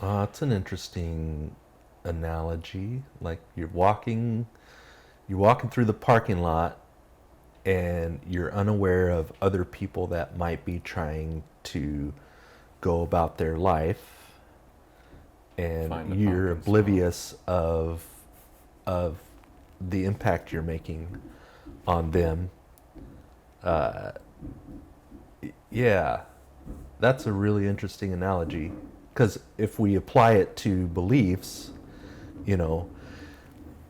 It's an interesting analogy. Like you're walking through the parking lot, and you're unaware of other people that might be trying to go about their life, and Find a you're parking oblivious of the impact you're making on them. Uh, yeah, that's a really interesting analogy, because if we apply it to beliefs, you know,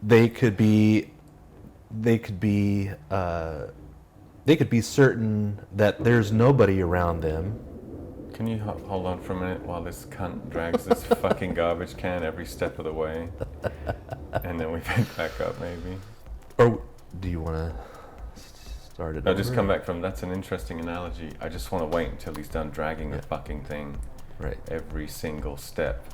they could be they could be they could be certain that there's nobody around them. Can you hold on for a minute while this cunt drags this fucking garbage can every step of the way? And then we pick back up, maybe. Or do you want to start it No, over? just come back from, that's an interesting analogy. I just want to wait until he's done dragging the Yeah. fucking thing Right. every single step.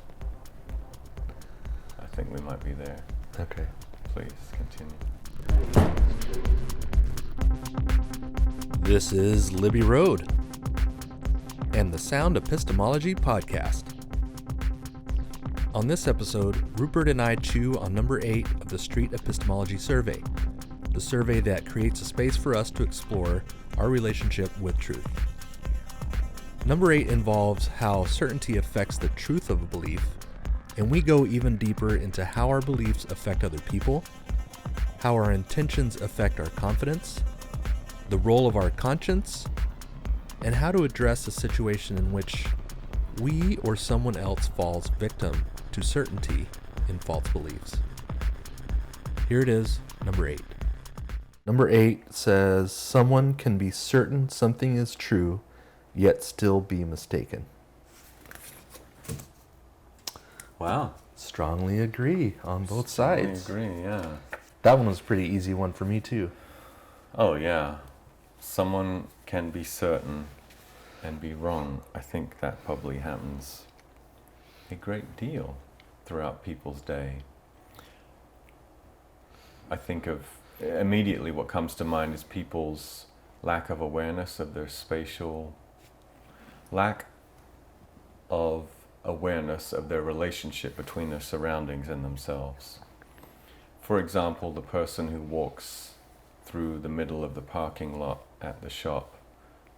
I think we might be there. Okay. Please continue. This is Libby Road and the Sound Epistemology podcast. On this episode, Rupert and I chew on number 8 of the Street Epistemology Survey, the survey that creates a space for us to explore our relationship with truth. Number 8 involves how certainty affects the truth of a belief, and we go even deeper into how our beliefs affect other people, how our intentions affect our confidence, the role of our conscience, and how to address a situation in which we or someone else falls victim to certainty in false beliefs. Here it is, number 8. Number 8 says, someone can be certain something is true, yet still be mistaken. Wow. Strongly agree on both sides. I agree, yeah. That one was a pretty easy one for me too. Oh, yeah. Someone can be certain and be wrong. I think that probably happens a great deal throughout people's day. I think of immediately what comes to mind is people's lack of awareness of their spatial, lack of awareness of their relationship between their surroundings and themselves. For example, the person who walks through the middle of the parking lot at the shop,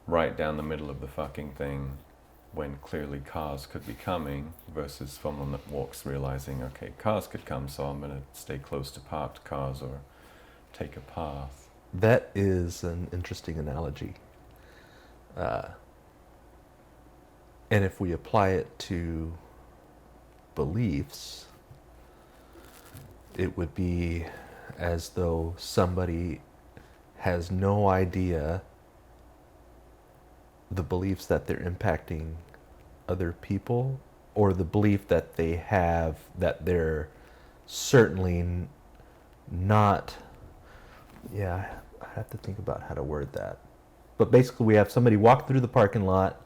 right down the middle of the fucking thing, when clearly cars could be coming, versus someone that walks realizing, okay, cars could come, so I'm going to stay close to parked cars or take a path. That is an interesting analogy. And if we apply it to beliefs, it would be as though somebody has no idea the beliefs that they're impacting other people, or the belief that they have that they're certainly not. Yeah, I have to think about how to word that. But basically we have somebody walk through the parking lot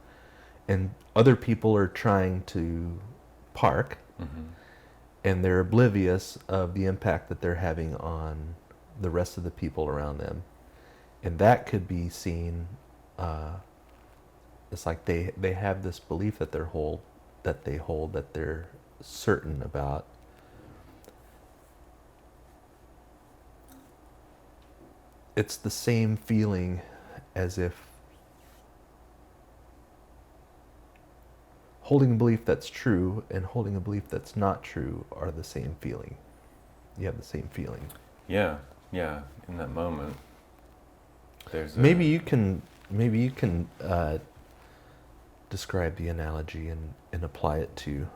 and other people are trying to park, and they're oblivious of the impact that they're having on the rest of the people around them. And that could be seen, it's like they have this belief that they're certain about. It's the same feeling as if holding a belief that's true and holding a belief that's not true are the same feeling. You have the same feeling. Yeah, in that moment. There's Maybe you can describe the analogy and apply it to.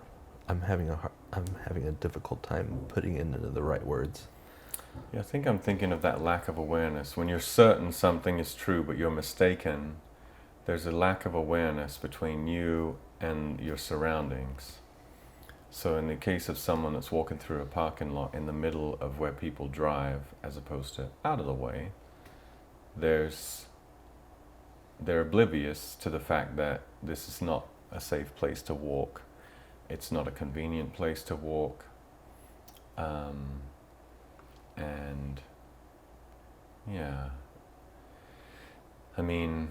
I'm having a difficult time putting it into the right words. Yeah, I think I'm thinking of that lack of awareness. When you're certain something is true but you're mistaken, there's a lack of awareness between you and your surroundings. So in the case of someone that's walking through a parking lot in the middle of where people drive, as opposed to out of the way, they're oblivious to the fact that this is not a safe place to walk. It's not a convenient place to walk. And yeah, I mean,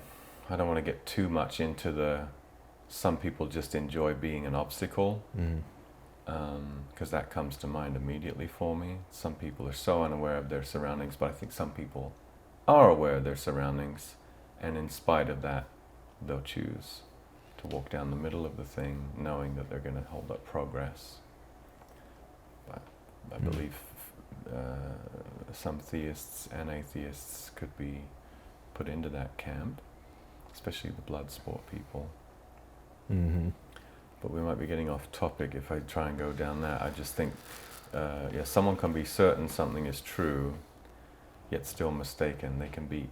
I don't want to get too much into some people just enjoy being an obstacle. because that comes to mind immediately for me. Some people are so unaware of their surroundings, but I think some people are aware of their surroundings, and in spite of that, they'll choose to walk down the middle of the thing, knowing that they're going to hold up progress. But I believe some theists and atheists could be put into that camp, especially the blood sport people. Mm-hmm. But we might be getting off topic if I try and go down that. I just think, someone can be certain something is true, yet still mistaken. They can be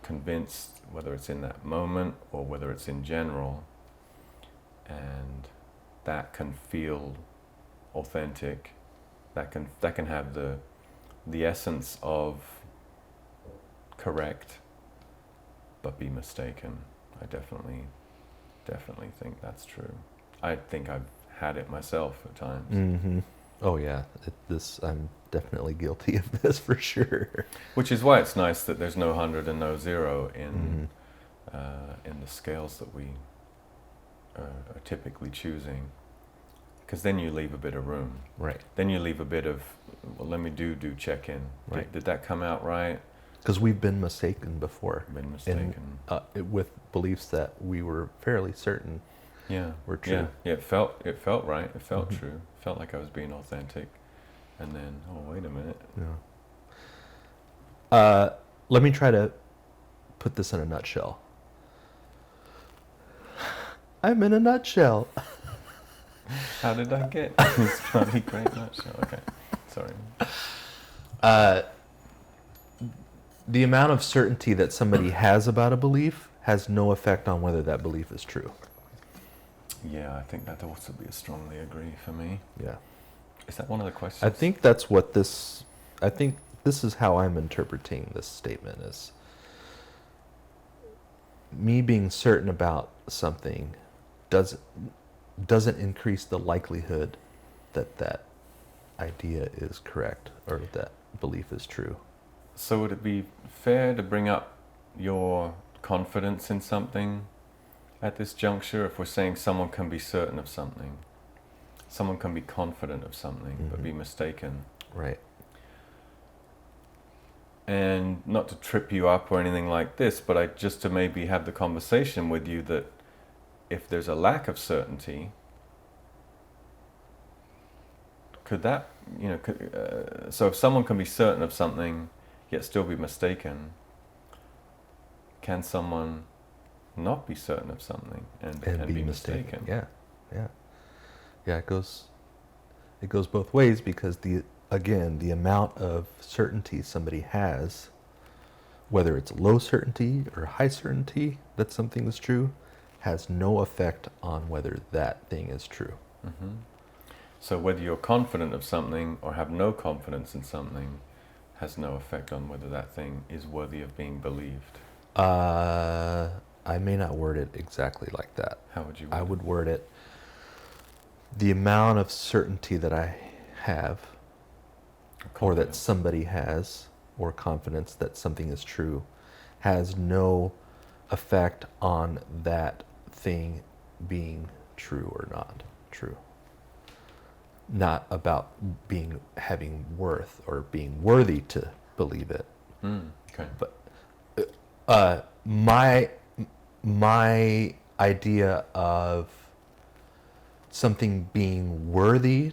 convinced, whether it's in that moment or whether it's in general, and that can feel authentic. That can have the essence of correct, but be mistaken. I definitely think that's true. I think I've had it myself at times. Mm-hmm. Oh yeah, I'm definitely guilty of this for sure. Which is why it's nice that there's no 100 and no 0 in the scales that we are typically choosing, because then you leave a bit of room. Right. Then you leave a bit of, well, let me do check-in. Right. Did that come out right? Because we've been mistaken before. Been mistaken. With beliefs that we were fairly certain were true. Yeah, it felt right. It felt true. It felt like I was being authentic. And then, oh, wait a minute. Yeah. Let me try to put this in a nutshell. I'm in a nutshell. How did I get this bloody great nutshell? Okay, sorry. The amount of certainty that somebody has about a belief has no effect on whether that belief is true. Yeah, I think that also be a strongly agree for me. Yeah. Is that one of the questions? I think this is how I'm interpreting this statement, is me being certain about something doesn't increase the likelihood that that idea is correct or that belief is true. So would it be fair to bring up your confidence in something at this juncture if we're saying someone can be certain of something? Someone can be confident of something, but be mistaken. Right. And not to trip you up or anything like this, but just to maybe have the conversation with you that if there's a lack of certainty, could that, so if someone can be certain of something yet still be mistaken, can someone not be certain of something and be mistaken? Yeah. It goes both ways, because the amount of certainty somebody has, whether it's low certainty or high certainty that something is true, has no effect on whether that thing is true. Mm-hmm. So whether you're confident of something or have no confidence in something has no effect on whether that thing is worthy of being believed. I may not word it exactly like that. How would you word I it? would word it, the amount of certainty that I have, or that somebody has, or confidence that something is true, has no effect on that thing being true or not true. Not about having worth or being worthy to believe it. Okay. But my idea of something being worthy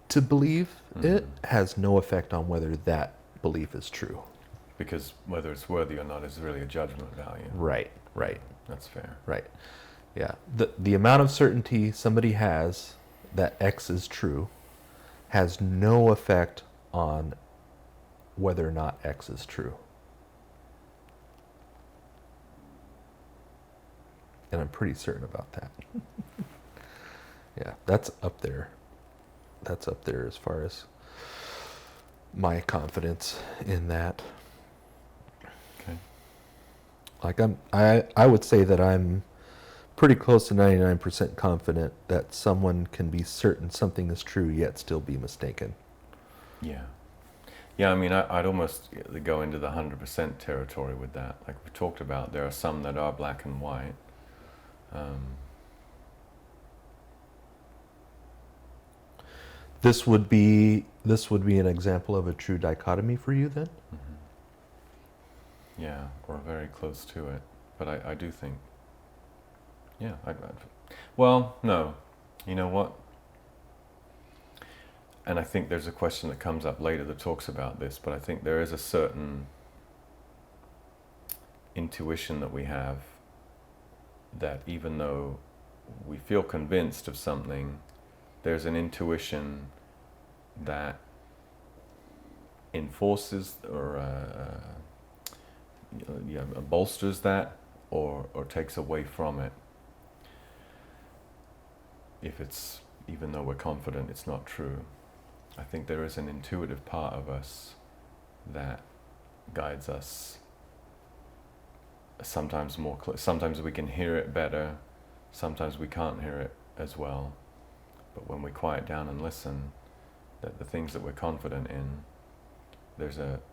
to believe it has no effect on whether that belief is true. Because whether it's worthy or not is really a judgment value. Right. That's fair. Right. Yeah. The amount of certainty somebody has that X is true has no effect on whether or not X is true. And I'm pretty certain about that. Yeah, that's up there. That's up there as far as my confidence in that. Okay. Like I would say that I'm pretty close to 99% confident that someone can be certain something is true yet still be mistaken. Yeah. Yeah, I mean, I'd almost go into the 100% territory with that. Like we talked about, there are some that are black and white. This would be an example of a true dichotomy for you then? Mm-hmm. Yeah, or very close to it. But I do think, yeah, well, no. You know what? And I think there's a question that comes up later that talks about this, but I think there is a certain intuition that we have that even though we feel convinced of something, there's an intuition that enforces or bolsters that or takes away from it. If it's, even though we're confident it's not true, I think there is an intuitive part of us that guides us. Sometimes sometimes we can hear it better, sometimes we can't hear it as well. But when we quiet down and listen, that the things that we're confident in,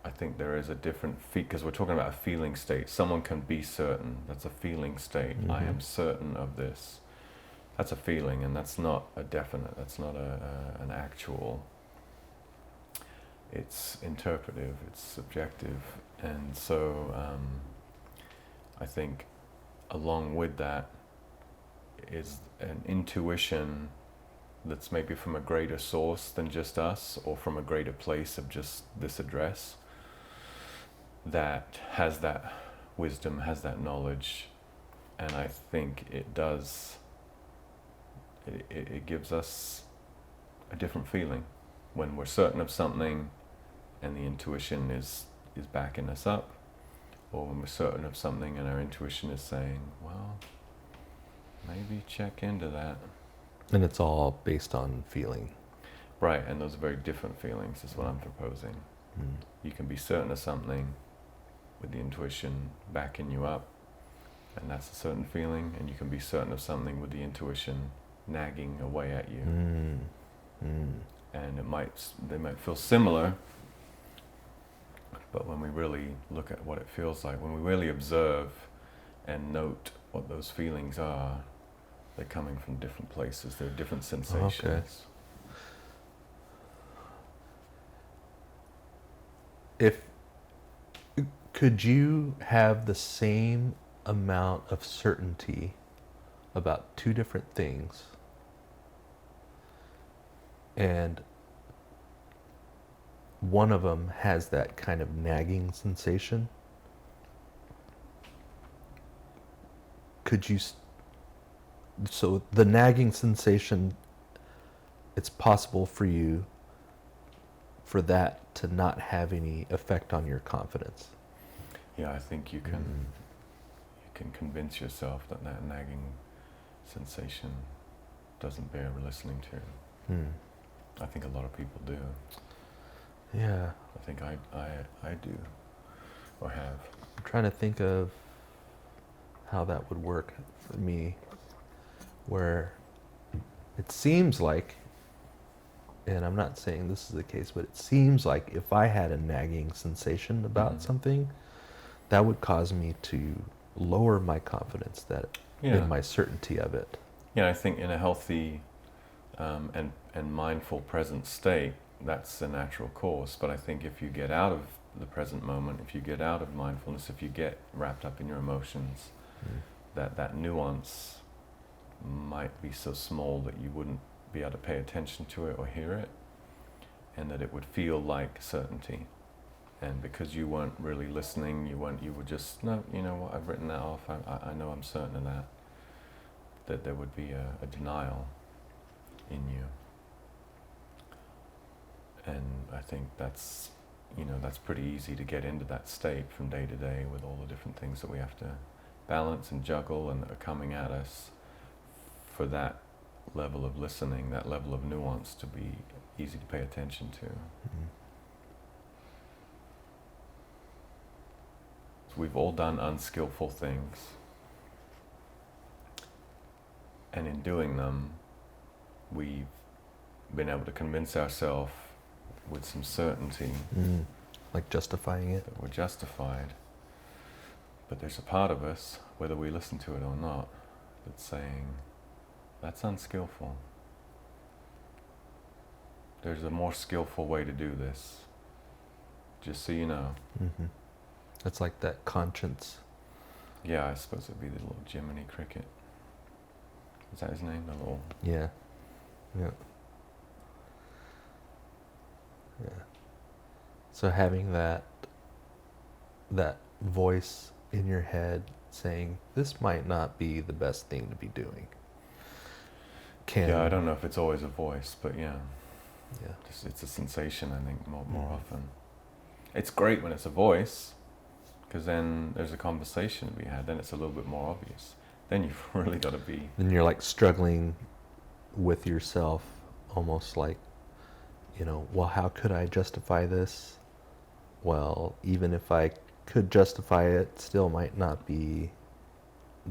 I think there is a different because we're talking about a feeling state. Someone can be certain. That's a feeling state. Mm-hmm. I am certain of this. That's a feeling, and that's not a definite. That's not an actual. It's interpretive. It's subjective, and so I think along with that is an intuition that's maybe from a greater source than just us, or from a greater place of just this address, that has that wisdom, has that knowledge, and I think it does, it gives us a different feeling when we're certain of something and the intuition is backing us up, or when we're certain of something and our intuition is saying, well, maybe check into that. And it's all based on feeling. Right, and those are very different feelings is what I'm proposing. Mm. You can be certain of something with the intuition backing you up, and that's a certain feeling, and you can be certain of something with the intuition nagging away at you. Mm. Mm. And they might feel similar, but when we really look at what it feels like, when we really observe and note what those feelings are, they're coming from different places. They're different sensations. Okay. Could you have the same amount of certainty about two different things, and one of them has that kind of nagging sensation? So the nagging sensation, it's possible for you for that to not have any effect on your confidence. Yeah, I think you can convince yourself that nagging sensation doesn't bear listening to. Mm. I think a lot of people do. Yeah. I think I do, or have. I'm trying to think of how that would work for me, where it seems like, and I'm not saying this is the case, but it seems like if I had a nagging sensation about something, that would cause me to lower my confidence in my certainty of it. Yeah, I think in a healthy and mindful present state, that's a natural course. But I think if you get out of the present moment, if you get out of mindfulness, if you get wrapped up in your emotions, that nuance might be so small that you wouldn't be able to pay attention to it or hear it, and that it would feel like certainty. And because you weren't really listening, you were just, no, you know what, I've written that off, I know I'm certain of that there would be a denial in you. And I think that's pretty easy to get into that state from day to day with all the different things that we have to balance and juggle and that are coming at us, for that level of listening, that level of nuance to be easy to pay attention to. Mm-hmm. We've all done unskillful things, and in doing them, we've been able to convince ourselves with some certainty, like justifying it, that we're justified. But there's a part of us, whether we listen to it or not, that's saying, that's unskillful. There's a more skillful way to do this. Just so you know. Mm-hmm. It's like that conscience. Yeah, I suppose it'd be the little Jiminy Cricket. Is that his name? The little... Yeah. Yeah. Yeah. So having that voice in your head saying, this might not be the best thing to be doing. Yeah, I don't know if it's always a voice, but yeah. Yeah. It's a sensation, I think, more often. It's great when it's a voice, because then there's a conversation to be had, then it's a little bit more obvious. Then you've really got to be... Then you're like struggling with yourself, almost like, well, how could I justify this? Well, even if I could justify it, still might not be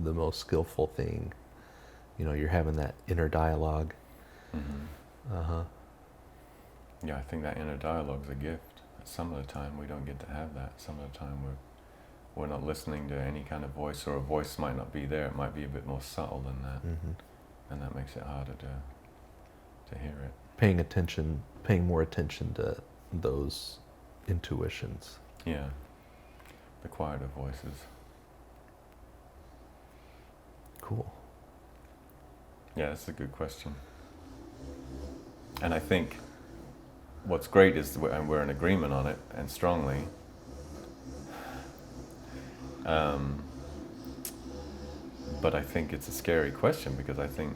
the most skillful thing. You're having that inner dialogue. Mm-hmm. Uh-huh. Yeah, I think that inner dialogue's a gift. Some of the time we don't get to have that. Some of the time we're not listening to any kind of voice, or a voice might not be there. It might be a bit more subtle than that. Mm-hmm. And that makes it harder to hear it. Paying more attention to those intuitions. Yeah, the quieter voices. Cool. Yeah, that's a good question. And I think what's great is we're in agreement on it, and strongly. But I think it's a scary question, because I think,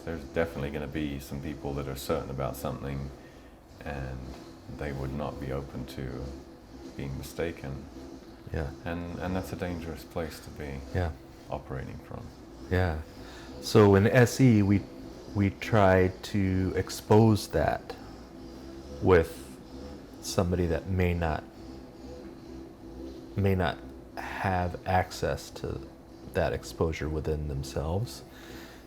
there's definitely going to be some people that are certain about something, and they would not be open to being mistaken. Yeah. And that's a dangerous place to be operating from. Yeah. So in SE, we try to expose that with somebody that may not have access to that exposure within themselves.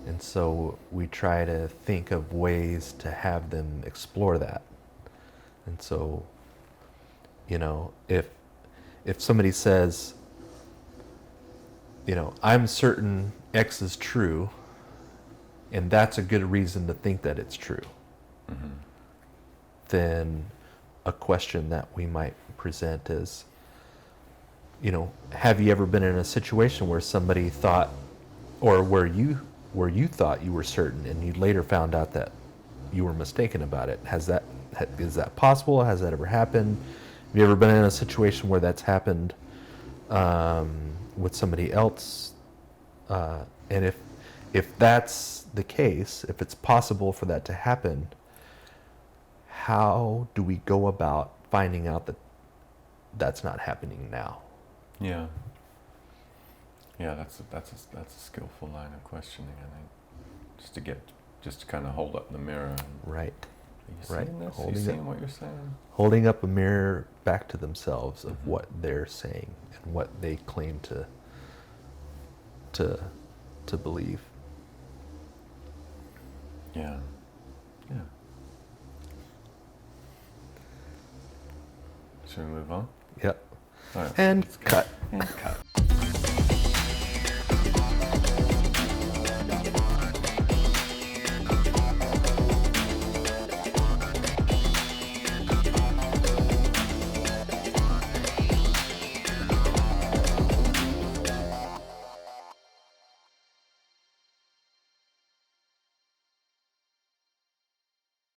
And so we try to think of ways to have them explore that. And so, if somebody says, I'm certain X is true, and that's a good reason to think that it's true, Mm-hmm. then a question that we might present is, have you ever been in a situation where somebody thought, or where you thought you were certain, and you later found out that you were mistaken about it? Is that possible? Has that ever happened? Have you ever been in a situation where that's happened with somebody else? And if that's the case, if it's possible for that to happen, how do we go about finding out that that's not happening now? Yeah. Yeah, that's a skillful line of questioning, I think. Just to kind of hold up the mirror. And, Right. are you seeing this? Are you seeing what you're saying? Holding up a mirror back to themselves of what they're saying and what they claim to believe. Yeah. Yeah. Should we move on? Yep. All right. And cut. And cut.